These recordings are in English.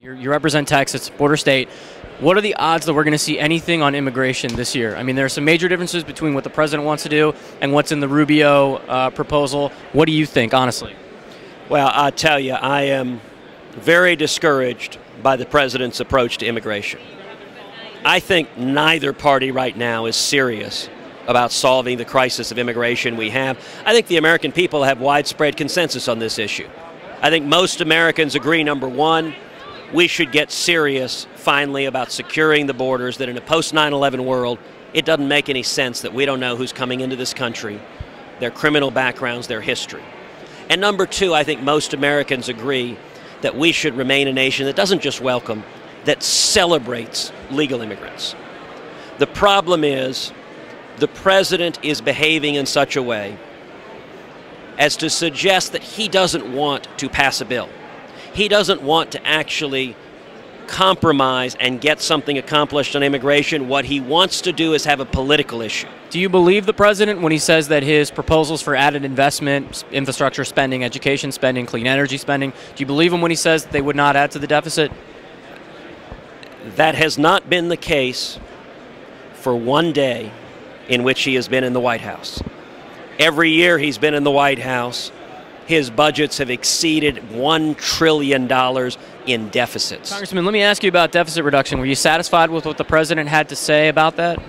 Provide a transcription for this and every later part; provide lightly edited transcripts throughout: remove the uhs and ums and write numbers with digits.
You represent Texas, border state. What are the odds that we're going to see anything on immigration this year? I mean, there are some major differences between what the president wants to do and what's in the Rubio proposal. What do you think, honestly? Well, I tell you, I am very discouraged by the president's approach to immigration. I think neither party right now is serious about solving the crisis of immigration we have. I think the American people have widespread consensus on this issue. I think most Americans agree, number one, we should get serious finally about securing the borders, that in a post-9/11 world, it doesn't make any sense that we don't know who's coming into this country, their criminal backgrounds, their history. And number two, I think most Americans agree that we should remain a nation that doesn't just welcome, that celebrates legal immigrants. The problem is the president is behaving in such a way as to suggest that he doesn't want to pass a bill. He doesn't want to actually compromise and get something accomplished on immigration. What he wants to do is have a political issue. Do you believe the president when he says that his proposals for added investment, infrastructure spending, education spending, clean energy spending, do you believe him when he says they would not add to the deficit? That has not been the case for one day in which he has been in the White House. Every year he's been in the White House, his budgets have exceeded $1 trillion in deficits. Congressman, let me ask you about deficit reduction. Were you satisfied with what the president had to say about that?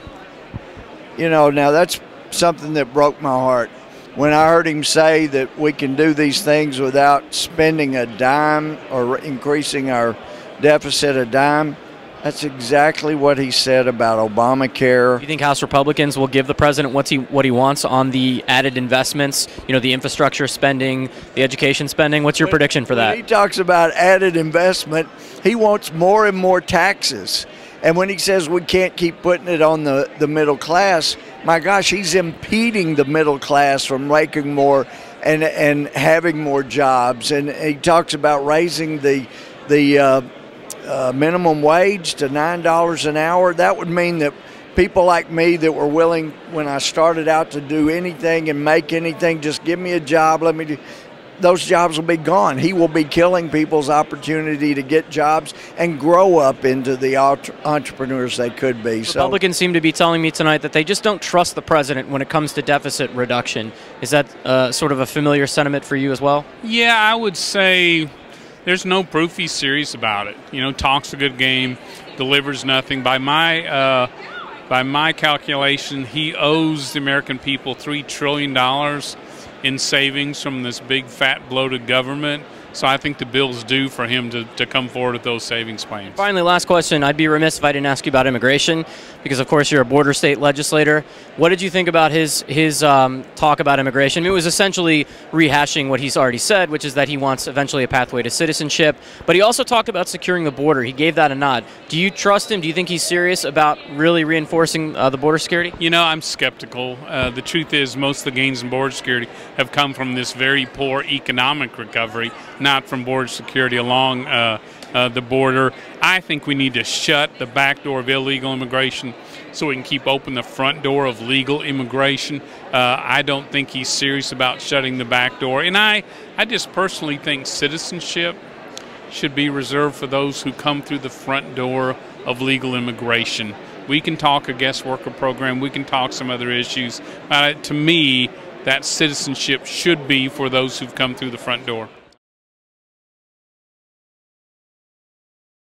You know, now that's something that broke my heart. When I heard him say that we can do these things without spending a dime or increasing our deficit a dime, that's exactly what he said about Obamacare. Do you think House Republicans will give the president what he wants on the added investments, you know, the infrastructure spending, the education spending? What's your prediction for that? When he talks about added investment, he wants more and more taxes. And when he says we can't keep putting it on the middle class, my gosh, he's impeding the middle class from making more and having more jobs. And he talks about raising the minimum wage to $9 an hour. That would mean that people like me that were willing, when I started out, to do anything and make anything, just give me a job, let me do, those jobs will be gone. He will be killing people's opportunity to get jobs and grow up into the entrepreneurs they could be. Republicans seem to be telling me tonight that they just don't trust the president when it comes to deficit reduction. Is that sort of a familiar sentiment for you as well? Yeah, I would say there's no proof he's serious about it. You know, talks a good game, delivers nothing. By my calculation, he owes the American people $3 trillion in savings from this big, fat, bloated government. So I think the bill's due for him to come forward with those savings plans. Finally, last question. I'd be remiss if I didn't ask you about immigration because, of course, you're a border state legislator. What did you think about his talk about immigration? It was essentially rehashing what he's already said, which is that he wants eventually a pathway to citizenship. But he also talked about securing the border. He gave that a nod. Do you trust him? Do you think he's serious about really reinforcing the border security? You know, I'm skeptical. The truth is most of the gains in border security have come from this very poor economic recovery, not from border security along the border. I think we need to shut the back door of illegal immigration so we can keep open the front door of legal immigration. I don't think he's serious about shutting the back door. And I just personally think citizenship should be reserved for those who come through the front door of legal immigration. We can talk a guest worker program. We can talk some other issues. To me, that citizenship should be for those who've come through the front door.